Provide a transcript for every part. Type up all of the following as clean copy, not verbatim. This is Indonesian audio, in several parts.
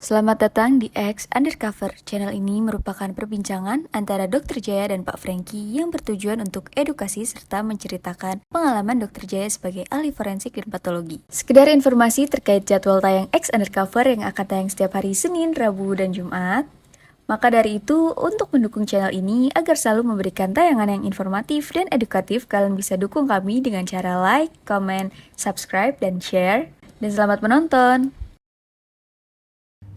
Selamat datang di X Undercover. Channel ini merupakan perbincangan antara Dr. Jaya dan Pak Franky yang bertujuan untuk edukasi serta menceritakan pengalaman Dr. Jaya sebagai ahli forensik dan patologi. Sekedar informasi terkait jadwal tayang X Undercover yang akan tayang setiap hari Senin, Rabu, dan Jumat. Maka dari itu, untuk mendukung channel ini agar selalu memberikan tayangan yang informatif dan edukatif, kalian bisa dukung kami dengan cara like, comment, subscribe, dan share. Dan selamat menonton!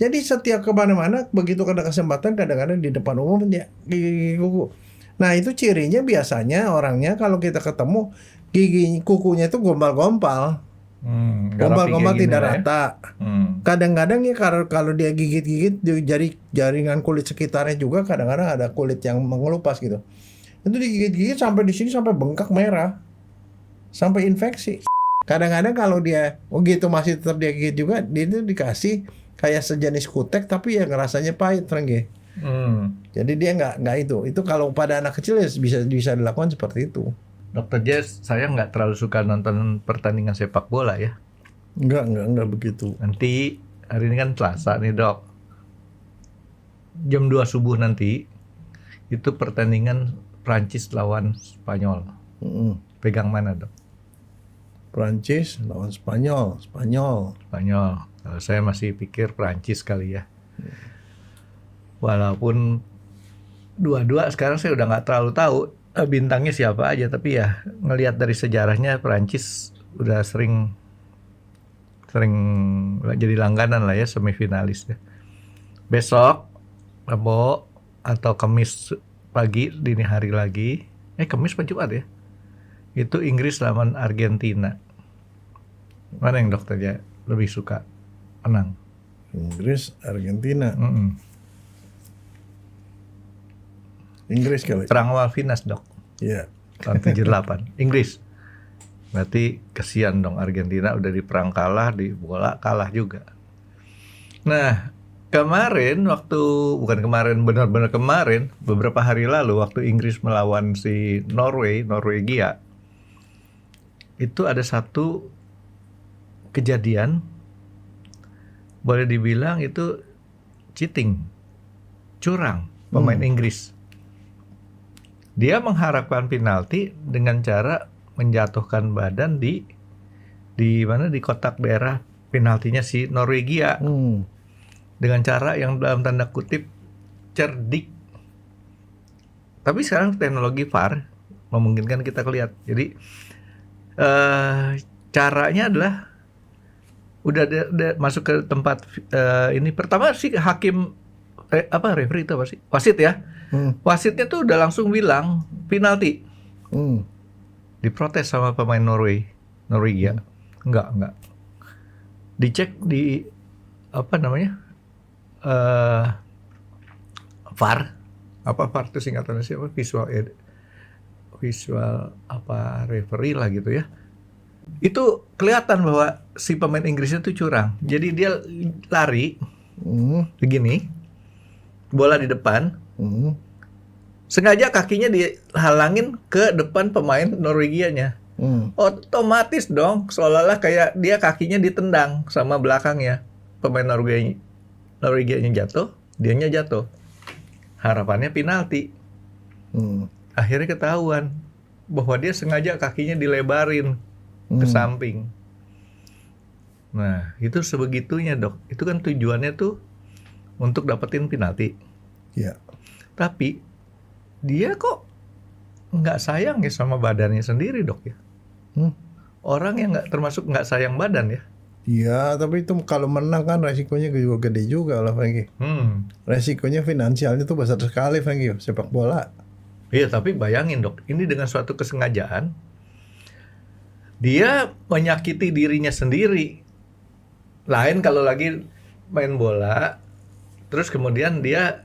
Jadi setiap kemana-mana begitu ada kesempatan kadang-kadang di depan umum dia gigi kuku. Nah itu cirinya biasanya orangnya kalau kita ketemu gigi kukunya itu gombal-gombal, gombal-gombal tidak rata. Kadang-kadang ya kalau dia gigit-gigit jaringan kulit sekitarnya juga kadang-kadang ada kulit yang mengelupas gitu. Itu digigit-gigit sampai di sini sampai bengkak merah, sampai infeksi. Kadang-kadang kalau dia gitu masih tetap dia gigit juga, dia itu dikasih kayak sejenis kutek tapi yang rasanya pahit, Franky. Jadi dia nggak itu kalau pada anak kecil ya bisa dilakukan seperti itu. Dokter Jess, saya nggak terlalu suka nonton pertandingan sepak bola ya. Enggak begitu. Nanti hari ini kan Selasa nih dok, jam 2 subuh nanti itu pertandingan Prancis lawan Spanyol. Pegang mana dok? Prancis lawan Spanyol. Spanyol. Kalau saya masih pikir Prancis kali ya. Walaupun dua-dua sekarang saya udah nggak terlalu tahu bintangnya siapa aja, tapi ya ngelihat dari sejarahnya Prancis udah sering jadi langganan lah ya, semifinalis ya. Besok Rabu atau Kamis pagi dini hari lagi, Kamis apa Jumat ya? Itu Inggris lawan Argentina. Mana yang dokternya lebih suka menang? Inggris, Argentina. Inggris kali. Perang Malvinas dok. Iya. Tahun 78. Inggris. Berarti kesian dong, Argentina udah di perang kalah, di bola kalah juga. Nah, benar-benar kemarin, beberapa hari lalu waktu Inggris melawan si Norwegia, itu ada satu kejadian, boleh dibilang itu cheating, curang pemain Inggris. Dia mengharapkan penalti dengan cara menjatuhkan badan di kotak daerah penaltinya si Norwegia. Dengan cara yang dalam tanda kutip cerdik. Tapi sekarang teknologi VAR memungkinkan kita lihat. Jadi caranya adalah udah masuk ke tempat ini pertama si hakim referee itu apa sih? Wasit ya. Wasitnya tuh udah langsung bilang penalti. Diprotes sama pemain Norwegia. Enggak. Dicek di VAR. VAR itu singkatannya siapa? Visual referee lah gitu ya. Itu kelihatan bahwa si pemain Inggrisnya tuh curang. Jadi dia lari begini, bola di depan, sengaja kakinya dihalangin ke depan pemain Norwegianya. Otomatis dong, seolah-olah kayak dia kakinya ditendang sama belakangnya. Pemain Norwegianya jatuh, dianya jatuh. Harapannya penalti. Akhirnya ketahuan bahwa dia sengaja kakinya dilebarin ke samping. Nah, itu sebegitunya dok. Itu kan tujuannya tuh untuk dapetin penalti. Iya. Tapi dia kok nggak sayang ya sama badannya sendiri dok ya. Orang yang nggak sayang badan ya. Iya, tapi itu kalau menang kan resikonya juga gede juga lah, Franky. Resikonya finansialnya tuh besar sekali, Franky, sepak bola. Iya, tapi bayangin dok, ini dengan suatu kesengajaan, dia menyakiti dirinya sendiri. Lain kalau lagi main bola, terus kemudian dia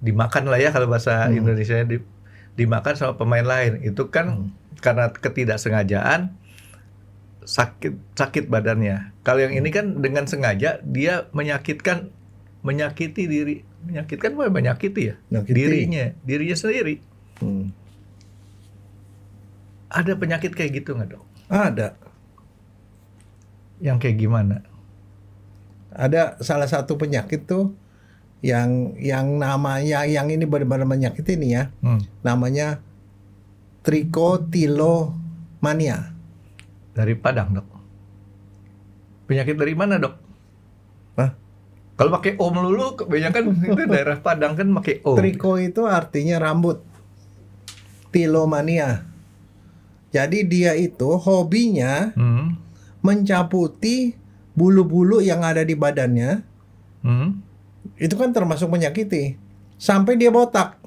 dimakan lah ya kalau bahasa Indonesia dimakan sama pemain lain. Itu kan karena ketidaksengajaan sakit badannya. Kalau yang ini kan dengan sengaja dia menyakiti diri, menyakiti dirinya sendiri. Ada penyakit kayak gitu nggak dok? Ada. Yang kayak gimana? Ada salah satu penyakit tuh yang namanya yang ini benar-benar penyakit ini ya. Namanya trichotillomania. Dari Padang, Dok. Penyakit dari mana, Dok? Hah? Kalau pakai O melulu kebanyakan itu daerah Padang kan pakai O. Tricho itu artinya rambut. Tilomania. Jadi dia itu hobinya mencabuti bulu-bulu yang ada di badannya. Itu kan termasuk menyakiti. Sampai dia botak.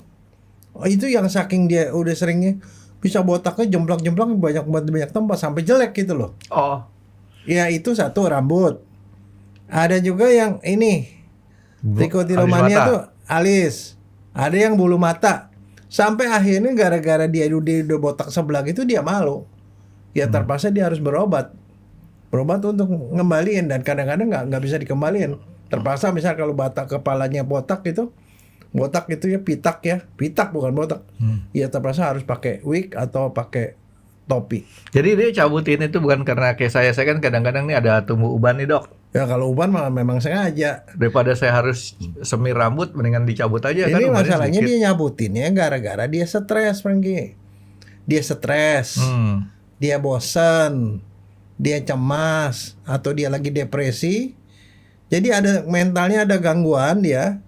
Oh, itu yang saking dia udah seringnya bisa botaknya jemplak-jemplak banyak tempat sampai jelek gitu loh. Oh. Ya itu satu rambut. Ada juga yang ini trichotillomania Alis mata. tuh alis. Ada yang bulu mata. Sampai akhirnya gara-gara dia udah botak sebelah itu dia malu. Ya terpaksa dia harus berobat. Berobat untuk ngembaliin dan kadang-kadang nggak bisa dikembaliin. Terpaksa misal kalau batak kepalanya botak itu ya pitak bukan botak. Ya terpaksa harus pakai wig atau pakai topi. Jadi dia cabutin itu bukan karena kayak saya kan kadang-kadang nih ada tumbuh uban nih, Dok. Ya kalau uban malah memang sengaja. Daripada saya harus semir rambut, mendingan dicabut aja kan. Ini ubannya masalahnya sedikit. dia nyabutinnya gara-gara dia stres, Franky. Dia stres, dia bosan, dia cemas, atau dia lagi depresi. Jadi ada mentalnya ada gangguan dia,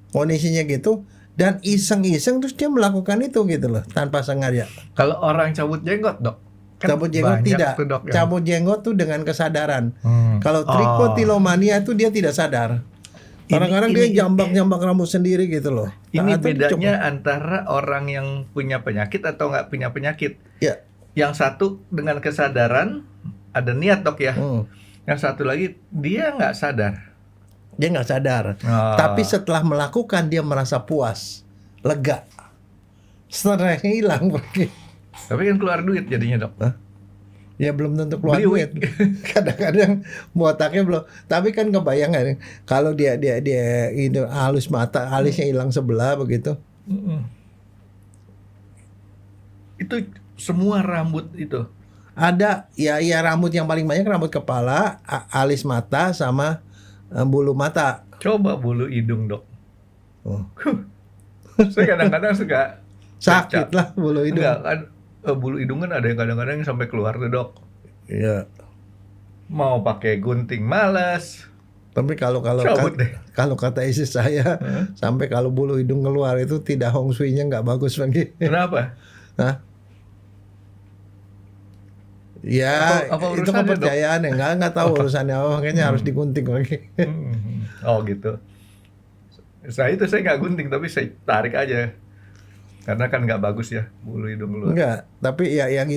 kondisinya gitu. Dan iseng-iseng terus dia melakukan itu gitu loh, tanpa sengaja. Kalau orang cabut jenggot, Dok. Kan Cabut jenggot banyak tidak. tuh, Dok, yang- Cabut jenggot tuh dengan kesadaran. Kalau Oh. trichotillomania itu dia tidak sadar. Kadang-kadang dia ini- jambak-jambak rambut sendiri gitu loh. Ini Atau bedanya antara orang yang punya penyakit atau nggak punya penyakit. Ya. Yang satu dengan kesadaran, ada niat, Dok ya. Hmm. Yang satu lagi dia nggak sadar. Dia nggak sadar. Oh. Tapi setelah melakukan dia merasa puas, lega, stresnya hilang pergi. Tapi kan keluar duit jadinya, Dok. Ya belum tentu keluar Beli duit. Kadang-kadang botaknya belum. Tapi kan kebayang kan kalau dia itu halus mata, alisnya hilang sebelah begitu. Itu semua rambut itu. Ada ya rambut yang paling banyak rambut kepala, alis mata sama bulu mata. Coba bulu hidung, Dok. Oh. Saya kadang-kadang suka Sakit lah bulu hidung. Enggak kan, bulu hidung kan ada yang kadang-kadang yang sampai keluar tuh, Dok. Iya. Mau pakai gunting malas. Tapi kalau Cabut deh. kalau kata istri saya sampai kalau bulu hidung keluar itu tidak hong shui-nya nggak bagus lagi. Kenapa? Hah? Ya Apa itu urusannya, kepercayaan ya nggak tahu urusannya apa makanya harus digunting lagi. Oh gitu. Saya nggak gunting tapi saya tarik aja. Karena kan nggak bagus ya bulu hidung keluar. Enggak, tapi ya yang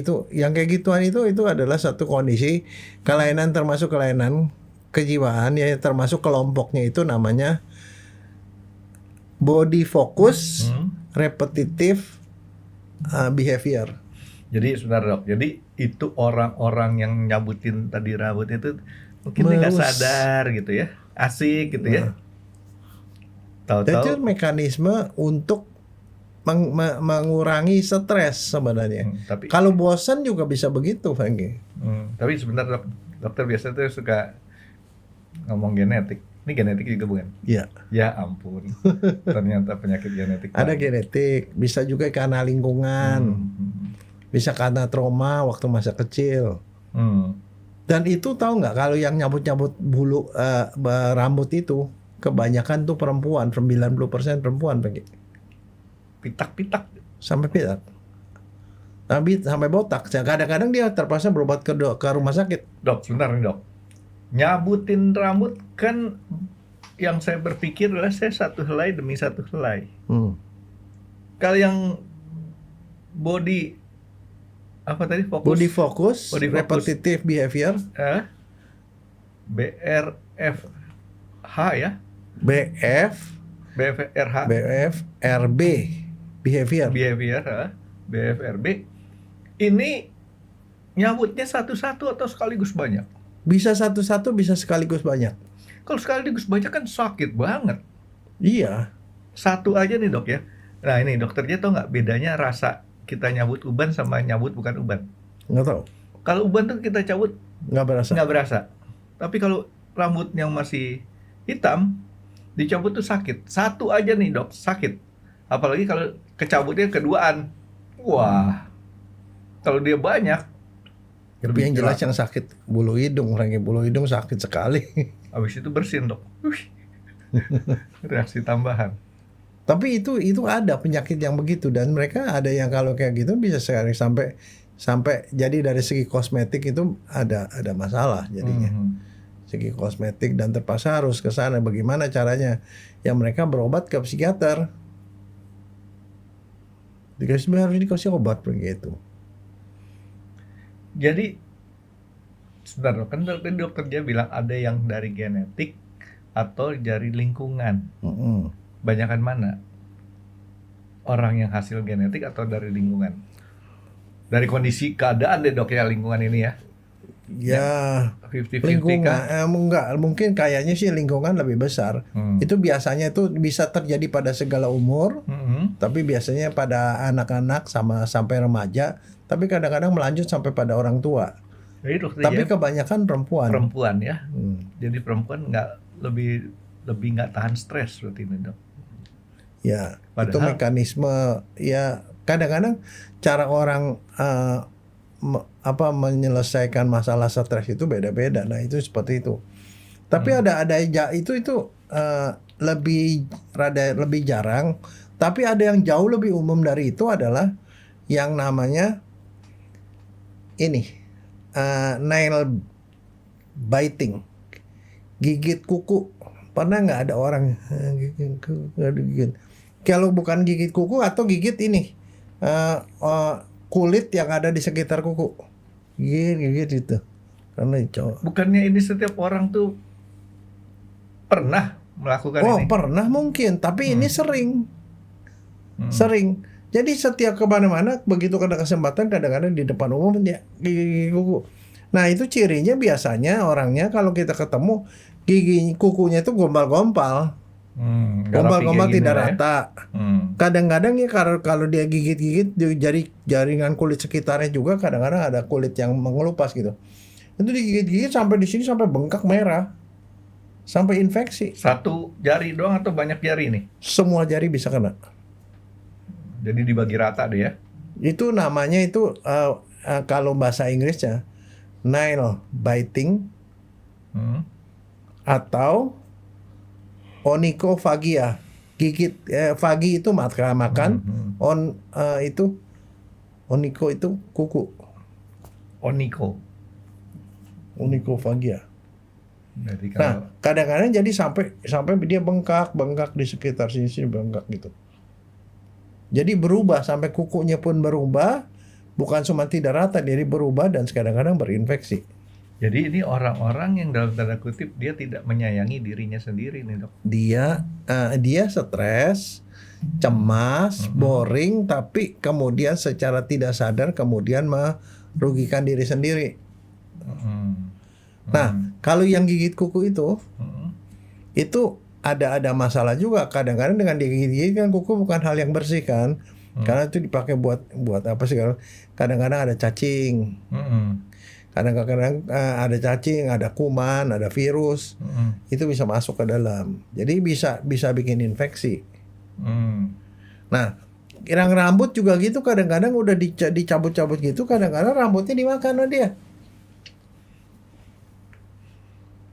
kayak gituan itu adalah satu kondisi kelainan termasuk kelainan kejiwaan ya termasuk kelompoknya itu namanya body focus repetitive behavior. Jadi sebentar, Dok. Jadi itu orang-orang yang nyabutin tadi rambut itu mungkin dia nggak sadar gitu ya. Asik gitu ya. Itu Tahu-tahu mekanisme untuk mengurangi stres sebenarnya. tapi Kalau bosan juga bisa begitu, Franky. tapi sebentar, Dok. Dokter biasa tuh suka ngomong genetik. Ini genetik juga bukan? Iya. Ya ampun. Ternyata penyakit genetik. Ada genetik, bisa juga karena lingkungan, bisa karena trauma waktu masa kecil. Dan itu tahu nggak kalau yang nyabut-nyabut bulu rambut itu kebanyakan tuh perempuan, 90% perempuan Franky. Pitak-pitak. Sampai pitak. Tapi sampai botak. Kadang-kadang dia terpaksa berobat ke rumah sakit. Dok, sebentar nih, Dok. Nyabutin rambut kan yang saya berpikir adalah saya satu helai demi satu helai. Kalau yang body apa tadi fokus? Body focus, Body focus. repetitive behavior, BRFH ya? BFRH. BFRB behavior. BFRB. Ini nyabutnya satu-satu atau sekaligus banyak? Bisa satu-satu, bisa sekaligus banyak. Kalau sekaligus banyak kan sakit banget. Iya. Satu aja nih, Dok ya. Nah ini dokternya tahu nggak bedanya rasa kita nyabut uban sama nyabut bukan uban? Nggak tahu. Kalau uban tuh kita cabut Nggak berasa. nggak berasa. Tapi kalau rambut yang masih hitam dicabut tuh sakit. Satu aja nih dok sakit. Apalagi kalau kecabutnya keduaan. Wah, kalau dia banyak. Tapi yang jelas yang sakit bulu hidung, bulu hidung sakit sekali. Habis itu bersin dok. Reaksi tambahan. Tapi itu ada penyakit yang begitu, dan mereka ada yang kalau kayak gitu bisa sekali sampai jadi dari segi kosmetik itu ada masalah jadinya. Segi kosmetik, dan terpaksa harus ke sana. Bagaimana caranya? Ya mereka berobat ke psikiater. Harus dikasih obat begitu. Jadi sebentar kan dokter dia bilang ada yang dari genetik atau dari lingkungan. Banyakan mana? Orang yang hasil genetik atau dari lingkungan? Dari kondisi keadaan deh dok ya, lingkungan ini ya. Ya 50-50 lingkungan kan? enggak, mungkin kayaknya sih lingkungan lebih besar. Itu biasanya itu bisa terjadi pada segala umur, tapi biasanya pada anak-anak sama sampai remaja, tapi kadang-kadang melanjut sampai pada orang tua. Jadi dokter Tapi Jaya, kebanyakan perempuan. perempuan ya. Jadi perempuan nggak lebih nggak tahan stres berarti ini dok. Ya, itu Padahal- mekanisme ya kadang-kadang cara orang menyelesaikan masalah stres itu beda-beda. Nah, itu seperti itu. Tapi ada itu lebih jarang, tapi ada yang jauh lebih umum dari itu adalah yang namanya ini nail biting. Gigit kuku. Pernah nggak ada orang gigit? Kalau bukan gigit kuku atau gigit ini kulit yang ada di sekitar kuku, gigit itu. Karena cowok. Bukannya ini setiap orang tuh pernah melakukan Oh, ini? pernah mungkin, tapi ini sering. Jadi setiap kemana-mana begitu ada kesempatan kadang-kadang di depan umum dia gigi kuku. Nah itu cirinya biasanya orangnya kalau kita ketemu gigi kukunya itu gombal-gombal. Gombal-gombal tidak rata. Kadang-kadang ya kalau dia gigit-gigit di jaringan kulit sekitarnya juga kadang-kadang ada kulit yang mengelupas gitu. Itu digigit-gigit sampai di sini sampai bengkak merah. Sampai infeksi. Satu jari doang atau banyak jari nih? Semua jari bisa kena. Jadi dibagi rata deh ya. Itu namanya itu kalau bahasa Inggrisnya nail biting atau onychophagia. Gigit fagi itu makan, itu onycho itu kuku. Onychophagia. Jadi Nah, kalau kadang-kadang jadi sampai dia bengkak di sekitar sini bengkak gitu. Jadi berubah sampai kukunya pun berubah, bukan cuma tidak rata, jadi berubah dan kadang-kadang berinfeksi. jadi ini orang-orang yang dalam tanda kutip dia tidak menyayangi dirinya sendiri nih dok. Dia stres, cemas, boring, tapi kemudian secara tidak sadar kemudian merugikan diri sendiri. Nah, kalau yang gigit kuku itu ada masalah juga. Kadang-kadang dengan digigit kan kuku bukan hal yang bersih kan, karena itu dipakai buat apa sih? Kadang-kadang ada cacing. Kadang-kadang ada cacing, ada kuman, ada virus, itu bisa masuk ke dalam. Jadi bisa bikin infeksi. Nah, irang rambut juga gitu. Kadang-kadang udah dicabut-cabut gitu, kadang-kadang rambutnya dimakan sama dia.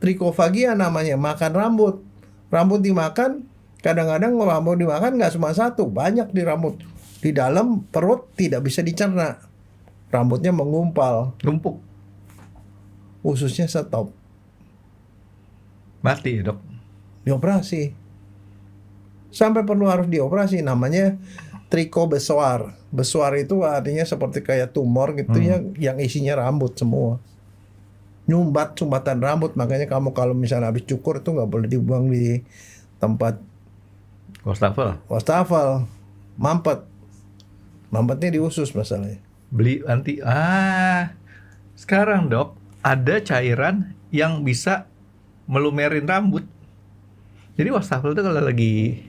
Trichophagia namanya, makan rambut. Rambut dimakan, kadang-kadang rambut dimakan nggak cuma satu, banyak di rambut. Di dalam perut tidak bisa dicerna. Rambutnya mengumpal. Numpuk. Ususnya stop. Mati dok. Dioperasi. Sampai perlu harus dioperasi. Namanya trichobesoar. Besoar itu artinya seperti kayak tumor gitu yang isinya rambut semua. Sumbatan rambut. Makanya kamu kalau misalnya habis cukur itu nggak boleh dibuang di tempat wastafel. Mampetnya di usus masalahnya. Beli anti. Sekarang dok ada cairan yang bisa melumerin rambut. Jadi wastafel tuh kalau lagi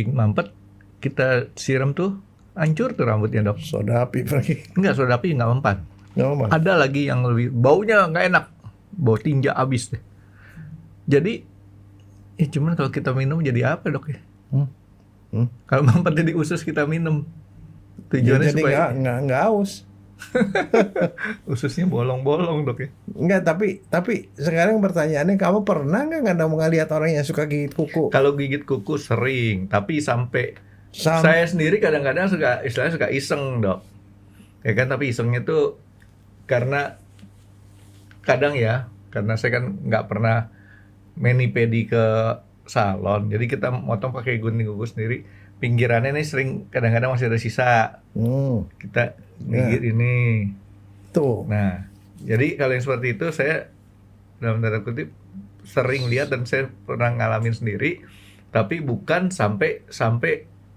mampet kita siram tuh hancur tuh rambutnya dok. Soda api pergi. Enggak, soda api nggak mempan. Nggak apa. Ada lagi yang lebih baunya nggak enak, bau tinja abis deh. Jadi, cuman kalau kita minum jadi apa dok ya? Kalau mampet di usus kita minum, Ya, tujuannya jadi supaya nggak haus. ususnya bolong-bolong dok ya? Enggak, tapi sekarang pertanyaannya, kamu pernah nggak ngelihat orang yang suka gigit kuku? Kalau gigit kuku sering, tapi sampai Sam- saya sendiri kadang-kadang istilahnya suka iseng dok. Ya kan, tapi isengnya tuh karena kadang ya, karena saya kan nggak pernah mani-pedi ke salon, jadi kita motong pakai gunting kuku sendiri. Pinggirannya nih sering kadang-kadang masih ada sisa, kita gigit ini. Tuh. Nah, jadi kalau yang seperti itu saya dalam tanda kutip sering lihat dan saya pernah ngalamin sendiri, tapi bukan sampai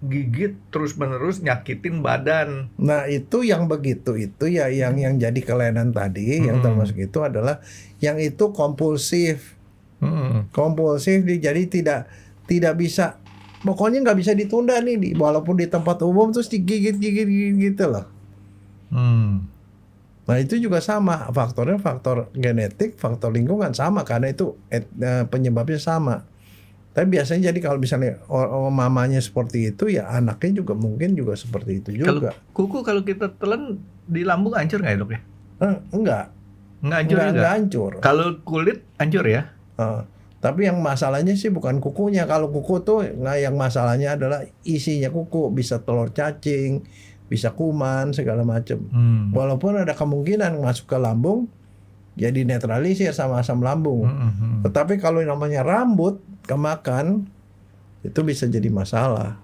gigit terus-menerus nyakitin badan. Nah, itu yang begitu itu ya yang jadi kelainan tadi, yang termasuk itu adalah yang itu kompulsif. Kompulsif, jadi tidak bisa, pokoknya nggak bisa ditunda nih, walaupun di tempat umum terus digigit gitu loh. Nah, itu juga sama, faktornya faktor genetik, faktor lingkungan sama, karena itu penyebabnya sama. Tapi biasanya jadi kalau misalnya mamanya seperti itu, ya anaknya juga mungkin juga seperti itu juga. Kalau kuku kalau kita telan di lambung hancur nggak ya dok ya? Enggak Nggak hancur juga? Nggak hancur. Kalau kulit hancur ya? Tapi yang masalahnya sih bukan kukunya. Kalau kuku tuh yang masalahnya adalah isinya kuku, bisa telur cacing, bisa kuman, segala macam. Walaupun ada kemungkinan masuk ke lambung, ya dinetralisir sama asam lambung. Tetapi kalau namanya rambut kemakan, itu bisa jadi masalah.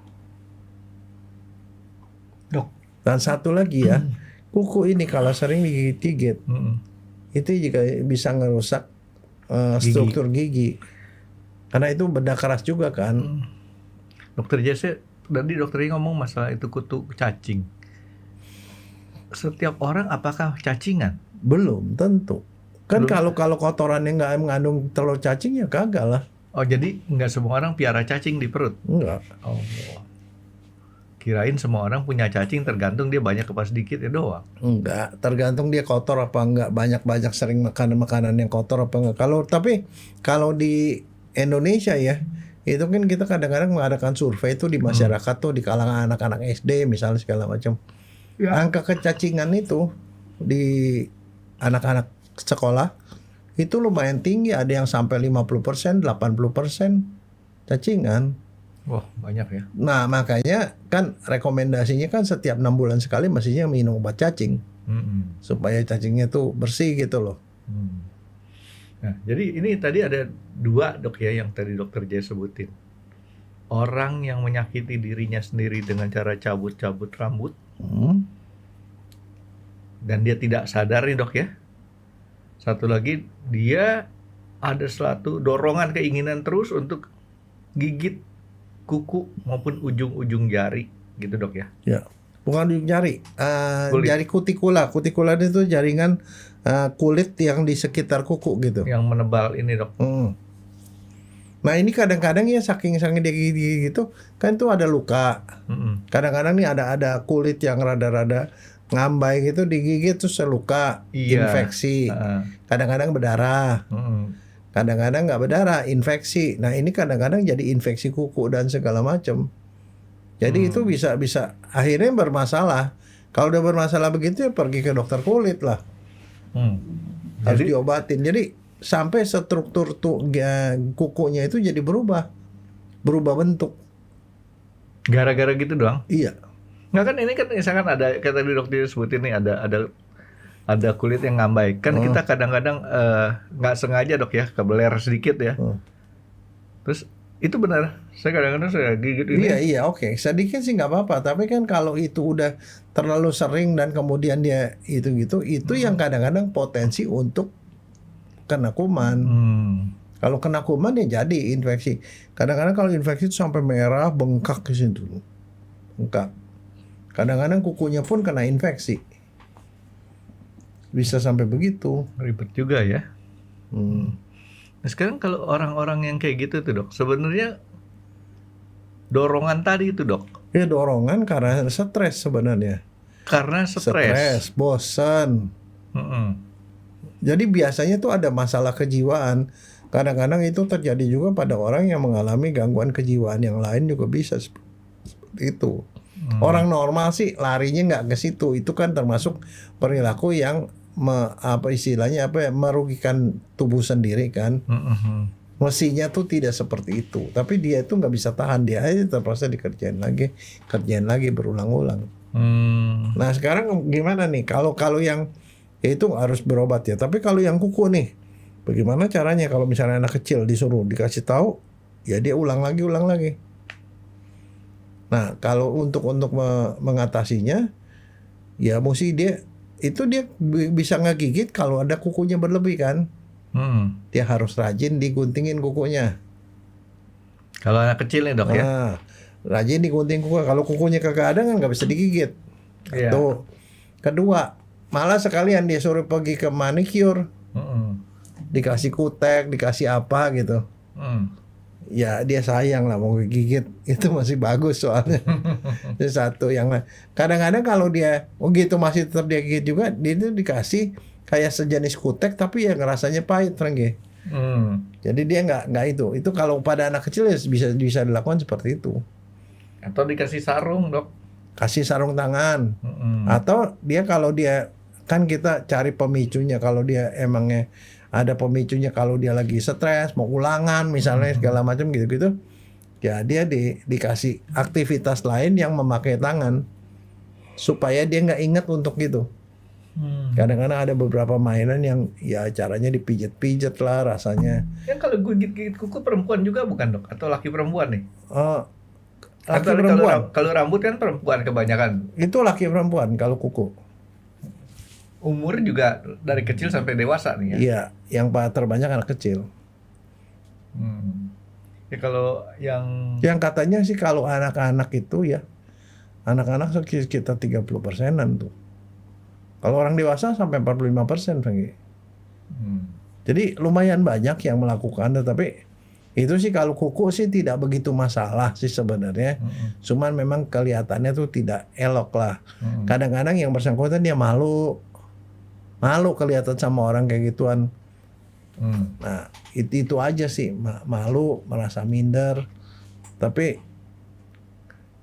Dok. Dan satu lagi ya, kuku ini kalau sering digigit-gigit, itu juga bisa ngerusak struktur gigi. Karena itu benda keras juga kan. Dokter Jesse, tadi dokternya ngomong masalah itu kutu cacing. Setiap orang apakah cacingan? Belum tentu. Kan kalau kotorannya nggak mengandung telur cacing, ya kagak lah. Oh, jadi nggak semua orang piara cacing di perut? Enggak. Oh, kirain semua orang punya cacing, tergantung dia banyak apa sedikit ya doang. Enggak, tergantung dia kotor apa enggak, banyak sering makanan yang kotor apa enggak. Tapi kalau di Indonesia ya, itu kan kita kadang-kadang mengadakan survei itu di masyarakat tuh, di kalangan anak-anak SD misalnya segala macam. Ya. Angka kecacingan itu di anak-anak sekolah itu lumayan tinggi, ada yang sampai 50%, 80% cacingan. Wah, banyak ya. Nah, makanya kan rekomendasinya kan setiap 6 bulan sekali mestinya minum obat cacing. Supaya cacingnya tuh bersih gitu loh. Nah, jadi ini tadi ada 2 dok ya yang tadi dokter Jaya sebutin. Orang yang menyakiti dirinya sendiri dengan cara cabut-cabut rambut. Dan dia tidak sadar nih dok ya. Satu lagi, dia ada suatu dorongan keinginan terus untuk gigit kuku maupun ujung-ujung jari gitu dok ya? Ya, bukan ujung jari, jari kutikula. Kutikula itu jaringan kulit yang di sekitar kuku gitu. Yang menebal ini dok. Nah ini kadang-kadang ya saking dia gigit gitu, kan tuh ada luka. Kadang-kadang nih ada kulit yang rada-rada ngambai gitu, digigit terus luka, infeksi. Kadang-kadang berdarah. Kadang-kadang nggak berdarah, infeksi. Nah ini kadang-kadang jadi infeksi kuku dan segala macam. Jadi itu bisa akhirnya bermasalah. Kalau udah bermasalah begitu ya pergi ke dokter kulit lah. Harus diobatin. Jadi sampai struktur kukunya itu jadi berubah bentuk. Gara-gara gitu doang? Iya. Nggak kan ini kan misalkan ada, kata tadi dokter sebutin nih, ada kulit yang ngambai. Kan kita kadang-kadang nggak sengaja dok ya, kebeler sedikit ya. Terus itu benar, saya kadang-kadang saya gigit ini. Iya, oke. Sedikit sih nggak apa-apa. Tapi kan kalau itu udah terlalu sering dan kemudian dia itu yang kadang-kadang potensi untuk kena kuman. Kalau kena kuman ya jadi infeksi. Kadang-kadang kalau infeksi itu sampai merah, bengkak ke situ. Bengkak. Kadang-kadang kukunya pun kena infeksi. Bisa sampai begitu. Ribet juga ya. Nah sekarang kalau orang-orang yang kayak gitu tuh dok, sebenarnya dorongan tadi itu dok? Ya dorongan karena stres sebenarnya. Karena stres, bosan. Jadi biasanya tuh ada masalah kejiwaan. Kadang-kadang itu terjadi juga pada orang yang mengalami gangguan kejiwaan yang lain juga bisa seperti itu. Orang normal sih larinya nggak ke situ. Itu kan termasuk perilaku yang merugikan tubuh sendiri kan. Mestinya tuh tidak seperti itu. Tapi dia itu nggak bisa tahan, dia aja terpaksa kerjain lagi berulang-ulang. Nah sekarang gimana nih? Kalau yang itu harus berobat ya. Tapi kalau yang kuku nih, bagaimana caranya kalau misalnya anak kecil disuruh dikasih tahu, ya dia ulang lagi. Nah, kalau untuk mengatasinya, ya mesti dia bisa ngegigit kalau ada kukunya berlebih kan. Dia harus rajin diguntingin kukunya. Kalau anak kecil nih dok ya. Nah, rajin digunting kuku. Kalau kukunya kagak ada kan nggak bisa digigit. Iya. Tuh. Kedua, malah sekalian dia suruh pergi ke manicure, dikasih kutek, dikasih apa gitu. Ya dia sayang lah mau gigit, itu masih bagus soalnya. Itu satu yang kadang-kadang kalau dia gitu masih tetap dia gigit juga, dia itu dikasih kayak sejenis kutek tapi yang rasanya pahit, Franky. Jadi dia nggak itu kalau pada anak kecil ya bisa dilakukan seperti itu. Atau dikasih sarung dok. Kasih sarung tangan. Atau dia kalau dia kan kita cari pemicunya, kalau dia emangnya ada pemicunya, kalau dia lagi stres, mau ulangan misalnya segala macam gitu-gitu, ya dia dikasih aktivitas lain yang memakai tangan supaya dia nggak ingat untuk gitu. Kadang-kadang ada beberapa mainan yang ya caranya dipijat-pijat lah rasanya. Yang kalau gigit kuku perempuan juga bukan dok? Atau laki perempuan nih? Laki perempuan. Kalau rambut kan perempuan kebanyakan. Itu laki perempuan kalau kuku. Umur juga dari kecil sampai dewasa nih ya? Iya, yang terbanyak anak kecil. Ya kalau yang katanya sih kalau anak-anak itu ya, anak-anak sekitar 30%-an tuh. Kalau orang dewasa sampai 45%, Franky. Jadi lumayan banyak yang melakukan, tetapi itu sih kalau kuku sih tidak begitu masalah sih sebenarnya. Cuman memang kelihatannya tuh tidak elok lah. Kadang-kadang yang bersangkutan dia malu kelihatan sama orang kayak gituan. Nah itu aja sih, malu, merasa minder. Tapi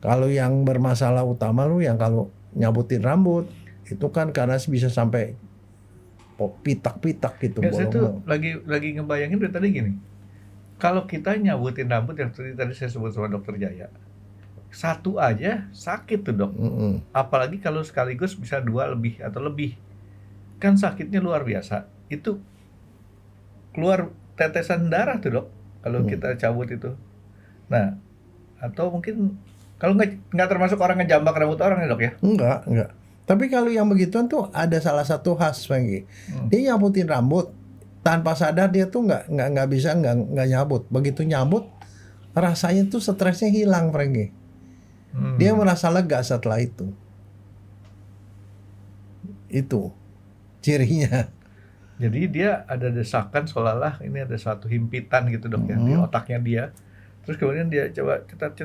kalau yang bermasalah utama lu yang kalau nyabutin rambut itu kan karena bisa sampai pitak-pitak gitu. Saya tuh lagi ngebayangin dari tadi gini, kalau kita nyabutin rambut yang tadi saya sebut sama dokter Jaya, satu aja sakit tuh dok. Apalagi kalau sekaligus bisa 2 lebih atau lebih, kan sakitnya luar biasa. Itu keluar tetesan darah tuh dok kalau kita cabut itu. Nah, atau mungkin kalau nggak termasuk orang ngejambak rambut orang ya dok ya? Enggak. Tapi kalau yang begituan tuh ada salah satu khas, Franky. Dia nyabutin rambut tanpa sadar, dia tuh nggak bisa nggak nyabut. Begitu nyabut rasanya tuh stresnya hilang, Franky. Dia merasa lega setelah itu. Itu cirinya. Jadi dia ada desakan seolah-olah ini ada suatu himpitan gitu dok ya di otaknya dia. Terus kemudian dia coba cetat.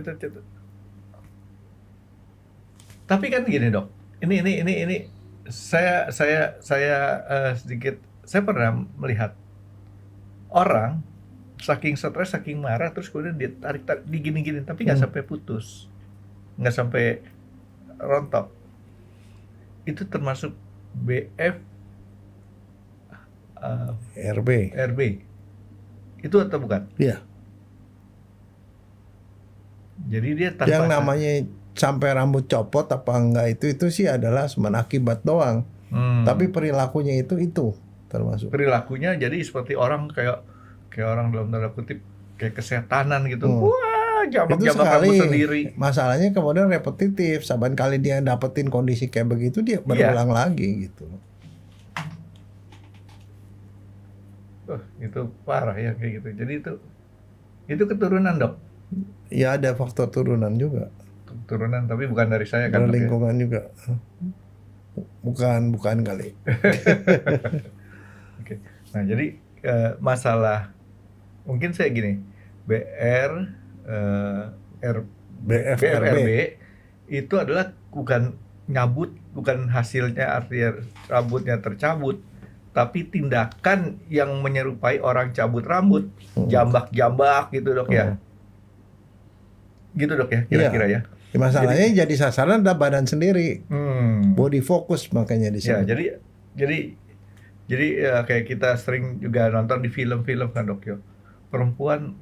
Tapi kan gini dok, ini saya sedikit, saya pernah melihat orang saking stres, saking marah, terus kemudian dia tarik digini-gini, tapi nggak sampai putus, nggak sampai rontok. Itu termasuk BF RB itu atau bukan? Iya. Jadi dia tanpa yang namanya sampai rambut copot apa enggak itu sih adalah cuma akibat doang. Tapi perilakunya itu termasuk. Perilakunya jadi seperti orang kayak orang dalam tanda kutip kayak kesetanan gitu. Wah, jambak rambut sendiri. Masalahnya kemudian repetitif. Saban kali dia dapetin kondisi kayak begitu dia berulang lagi gitu. Itu parah ya kayak gitu. Jadi itu keturunan dok. Ya ada faktor turunan juga. Turunan tapi bukan dari saya kan. Lingkungan juga. Bukan kali. Oke. Nah jadi masalah mungkin saya gini, BFRB itu adalah bukan nyabut, bukan hasilnya artinya rambutnya tercabut, tapi tindakan yang menyerupai orang cabut rambut, jambak-jambak gitu dok ya. Gitu dok ya, kira-kira ya. Masalahnya jadi sasaran adalah badan sendiri. Body focus makanya di Ya, sini. jadi ya, kayak kita sering juga nonton di film-film kan dok ya. Perempuan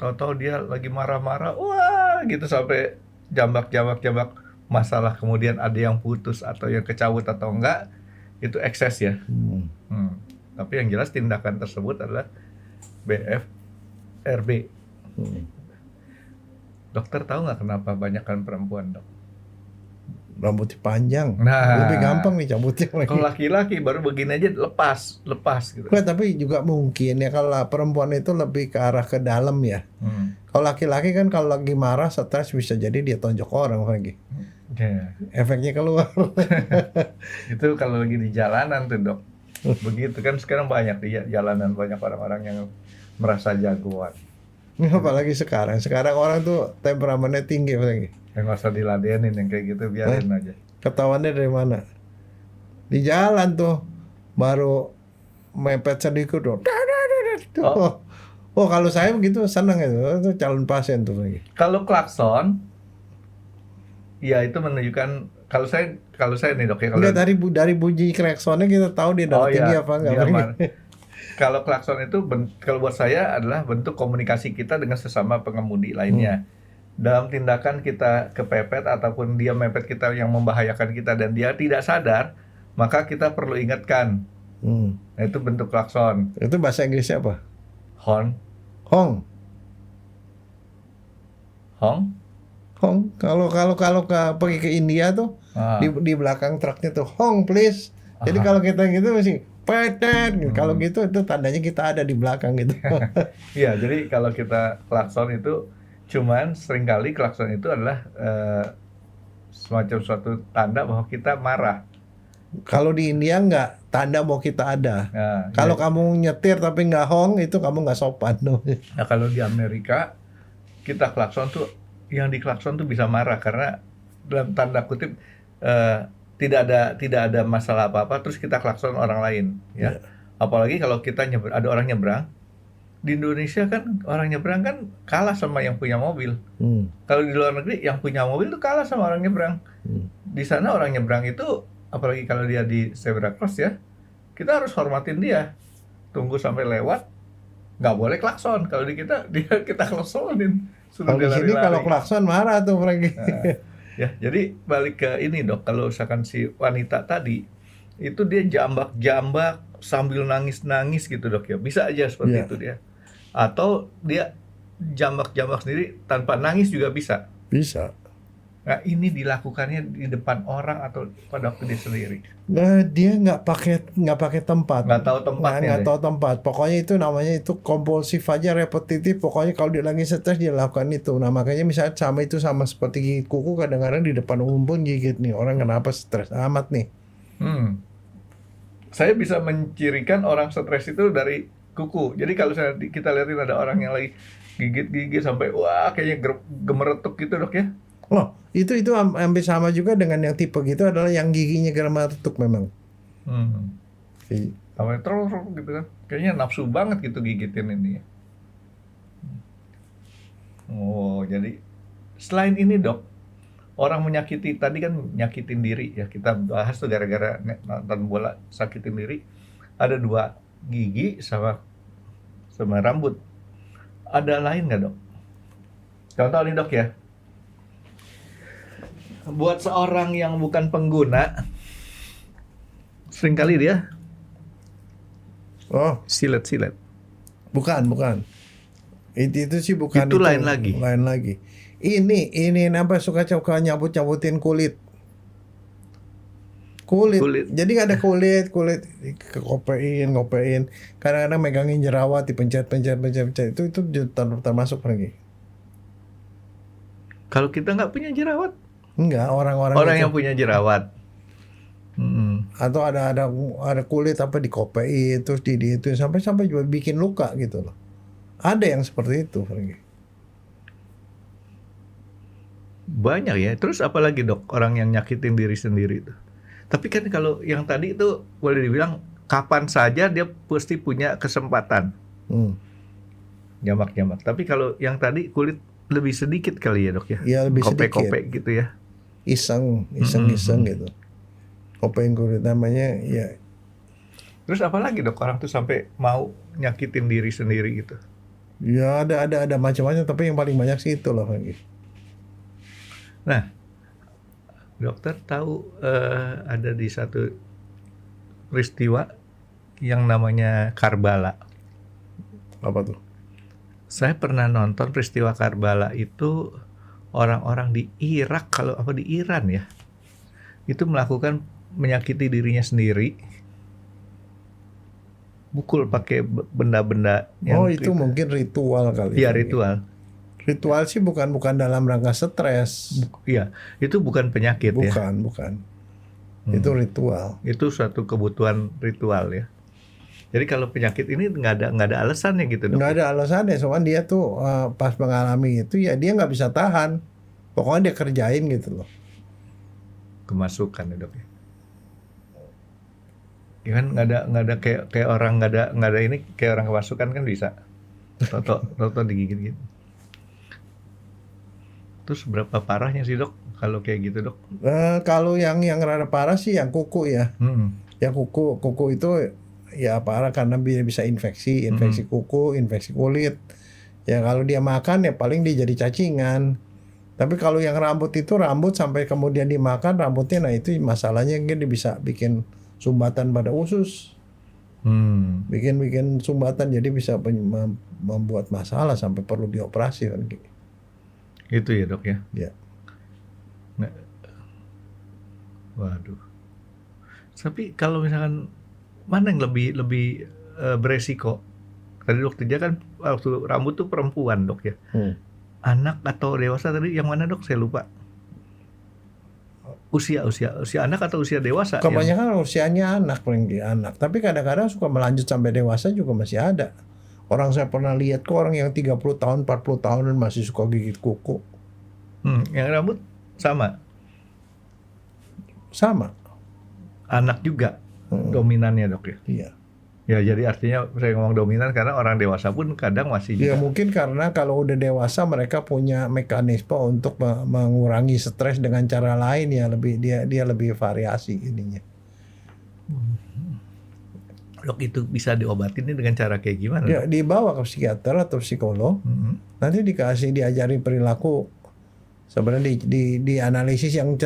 tahu-tahu dia lagi marah-marah, wah gitu sampai jambak masalah, kemudian ada yang putus atau yang kecabut atau enggak, itu ekses ya. Tapi yang jelas tindakan tersebut adalah BFRB. Dokter tahu nggak kenapa banyakkan perempuan dok? Rambutnya panjang. Nah, Lebih gampang nih cabutnya lagi. kalau laki-laki baru begini aja lepas gitu. Nggak, tapi juga mungkin ya kalau perempuan itu lebih ke arah ke dalam ya. Kalau laki-laki kan kalau lagi marah, stres, bisa jadi dia tonjok orang lagi. Yeah. Efeknya keluar. Itu kalau lagi di jalanan tuh dok. Begitu kan sekarang banyak di jalanan, banyak orang-orang yang merasa jagoan. Apalagi sekarang orang tuh temperamennya tinggi lagi. Yang nggak usah diladenin yang kayak gitu, biarin aja. Ketahuannya dari mana? Di jalan tuh baru mepet sedikit dong. Oh kalau saya begitu senang itu calon pasien tuh lagi. Kalau klakson, ya itu menunjukkan kalau saya nih dok ya. Enggak, dari bunyi klaksonnya kita tahu dia darah tinggi apa enggak. Kalau klakson itu kalau buat saya adalah bentuk komunikasi kita dengan sesama pengemudi lainnya. Dalam tindakan kita kepepet ataupun dia mepet kita yang membahayakan kita dan dia tidak sadar, maka kita perlu ingatkan. Nah, itu bentuk klakson. Itu bahasa Inggrisnya apa? Horn. Hong. Hong. Hong. Kalau pergi ke India tuh di belakang truknya tuh Hong please. Jadi kalau kita gitu masih petet. Kalau gitu itu tandanya kita ada di belakang gitu. Iya, jadi kalau kita klakson itu cuman seringkali klakson itu adalah semacam suatu tanda bahwa kita marah. Kalau di India enggak, tanda mau kita ada. Nah, kalau kamu nyetir tapi nggak hong, itu kamu nggak sopan. Nah, kalau di Amerika kita klakson tuh, yang di klakson tuh bisa marah karena dalam tanda kutip tidak ada masalah apa-apa, terus kita klakson orang lain, ya. Apalagi kalau kita ada orang nyebrang. Di Indonesia kan orang nyebrang kan kalah sama yang punya mobil. Kalau di luar negeri yang punya mobil tuh kalah sama orang nyebrang. Di sana orang nyebrang itu, apalagi kalau dia di zebra cross ya, kita harus hormatin dia. Tunggu sampai lewat, nggak boleh klakson. Kalau di kita klaksonin. Kalau di sini kalau klakson marah tuh Franky. Ya, jadi balik ke ini dok. Kalau misalkan si wanita tadi itu dia jambak sambil nangis gitu dok ya, bisa aja seperti itu dia. Atau dia jambak sendiri tanpa nangis juga bisa. Bisa. Nah, ini dilakukannya di depan orang atau pada waktu dia sendiri. Nah, dia nggak pakai tempat. Nggak tahu tempatnya. Nggak tahu tempat. Pokoknya itu namanya itu kompulsif aja, repetitif. Pokoknya kalau dia lagi stres dia lakukan itu. Nah makanya misalnya sama seperti gigit kuku, kadang-kadang di depan umum pun gigit nih. Orang kenapa stres amat nih? Saya bisa mencirikan orang stres itu dari kuku. Jadi kalau kita lihatin ada orang yang lagi gigit sampai wah kayaknya gemeretuk gitu dok ya. Oh, itu hampir sama juga dengan yang tipe gitu, adalah yang giginya gemeretuk memang. Sampai terus gitu kan. Kayaknya nafsu banget gitu gigitin ini. Oh, jadi selain ini dok, orang menyakiti tadi kan nyakitin diri ya, kita bahas tuh gara-gara nonton bola sakitin diri. Ada 2 gigi sama rambut. Ada lain nggak dok? Contoh nih dok ya, buat seorang yang bukan pengguna, seringkali dia silet. Bukan. Itu sih bukan. Itu lain lagi. Ini apa suka nyabut-nyabutin kulit. Jadi ada kulit ngopein. Kadang-kadang megangin jerawat, dipencet. Itu termasuk lagi. Kalau kita nggak punya jerawat? Enggak, orang yang punya jerawat. Atau ada kulit apa dikopein terus itu sampai juga bikin luka gitu loh. Ada yang seperti itu, Franky. Banyak ya. Terus apalagi dok, orang yang nyakitin diri sendiri itu. Tapi kan kalau yang tadi itu boleh dibilang kapan saja dia pasti punya kesempatan jamak-jamak. Tapi kalau yang tadi kulit lebih sedikit kali ya dok ya? Ya lebih sedikit. Kopek-kopek gitu ya? Iseng gitu. Kopeng kulit namanya ya. Terus apa lagi dok orang tuh sampai mau nyakitin diri sendiri gitu? Ya ada macam-macam, tapi yang paling banyak sih itu loh. Nah, dokter tahu ada di satu peristiwa yang namanya Karbala. Apa tuh? Saya pernah nonton peristiwa Karbala itu orang-orang di Irak di Iran ya. Itu menyakiti dirinya sendiri. Pukul pakai benda-benda yang itu mungkin ritual kali. Iya, ritual. Ritual sih bukan dalam rangka stres. Iya, itu bukan penyakit ya. Bukan. Itu ritual. Itu suatu kebutuhan ritual ya. Jadi kalau penyakit ini nggak ada alasannya gitu dok. Nggak ada alasannya, soalnya dia tuh pas mengalami itu ya dia nggak bisa tahan. Pokoknya dia kerjain gitu loh. Kemasukan ya dok ya. Ya kan nggak ada kayak orang nggak ada ini kayak orang kemasukan kan bisa. Toto digigit gitu. Terus berapa parahnya sih dok kalau kayak gitu dok? Kalau yang rada parah sih yang kuku ya. Yang kuku itu ya parah karena dia bisa infeksi kuku, infeksi kulit. Ya kalau dia makan ya paling dia jadi cacingan. Tapi kalau yang rambut sampai kemudian dimakan rambutnya, nah itu masalahnya dia bisa bikin sumbatan pada usus. Bikin sumbatan, jadi bisa membuat masalah sampai perlu dioperasi kan. Itu ya dok ya? Ya. Nah, waduh. Tapi kalau misalkan mana yang lebih beresiko? Tadi dokter dia kan waktu rambut tuh perempuan dok ya. Anak atau dewasa tadi yang mana dok? Saya lupa. Usia anak atau usia dewasa? Kebanyakan usianya anak, paling di anak. Tapi kadang-kadang suka melanjut sampai dewasa juga masih ada. Orang saya pernah lihat kok orang yang 30 tahun, 40 tahun dan masih suka gigit kuku. Yang rambut sama? Sama. Anak juga dominannya dok ya? Iya. Ya jadi artinya saya ngomong dominan karena orang dewasa pun kadang masih juga. Ya mungkin karena kalau udah dewasa mereka punya mekanisme untuk mengurangi stres dengan cara lain ya, dia lebih variasi ininya. Dok itu bisa diobatin dengan cara kayak gimana? Ya, dibawa ke psikiater atau psikolog. Nanti diajari perilaku. Sebenarnya dianalisis yang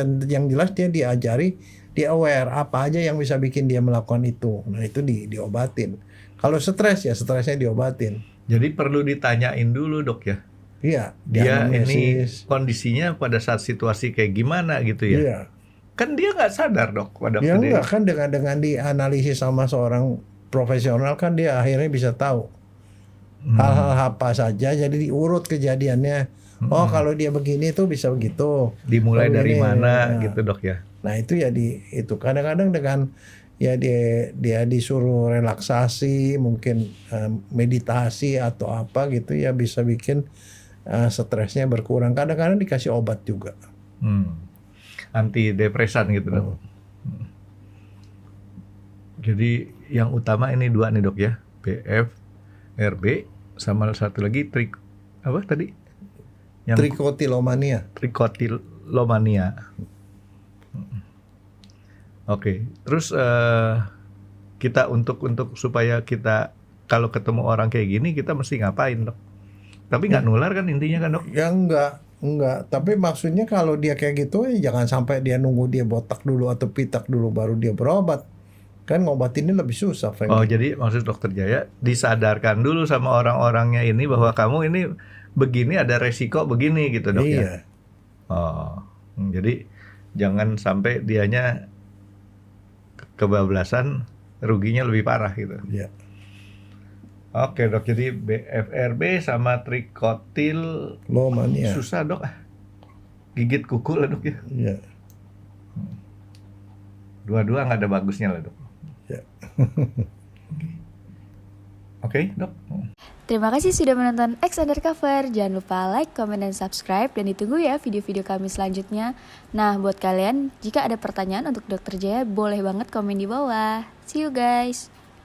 jelas dia diajari, dia aware apa aja yang bisa bikin dia melakukan itu. Nah itu diobatin. Kalau stres ya stresnya diobatin. Jadi perlu ditanyain dulu dok ya. Iya. Dia ini kondisinya pada saat situasi kayak gimana gitu ya. Iya. Kan dia nggak sadar dok pada ya enggak kan dengan dianalisis sama seorang profesional kan dia akhirnya bisa tahu hal-hal apa saja. Jadi diurut kejadiannya. Oh kalau dia begini tuh bisa begitu. Dimulai dari mana gitu dok ya. Nah itu ya itu kadang-kadang dengan ya dia disuruh relaksasi, mungkin meditasi atau apa gitu ya bisa bikin stresnya berkurang. Kadang-kadang dikasih obat juga. Antidepresan gitu dok. Jadi yang utama ini 2 nih dok ya, BF, RB, sama satu lagi apa tadi? Trikotilomania. Oke. Terus kita untuk supaya kita kalau ketemu orang kayak gini kita mesti ngapain dok? Tapi nggak nular kan intinya kan dok? Ya enggak. Tapi maksudnya kalau dia kayak gitu ya jangan sampai dia nunggu dia botak dulu atau pitak dulu baru dia berobat. Kan ngobatinnya lebih susah. Frank. Oh jadi maksud dokter Jaya disadarkan dulu sama orang-orangnya ini bahwa kamu ini begini ada resiko begini gitu dok ya. Oh, jadi jangan sampai dianya kebablasan, ruginya lebih parah gitu. Iya. Oke dok, jadi BFRB sama trikotilomania. Susah dok, gigit kuku lah dok ya. Iya. Dua-dua nggak ada bagusnya lah dok. Iya. Oke, dok. Terima kasih sudah menonton X Undercover. Jangan lupa like, comment, dan subscribe. Dan ditunggu ya video-video kami selanjutnya. Nah, buat kalian, jika ada pertanyaan untuk Dr. Jaya, boleh banget komen di bawah. See you guys!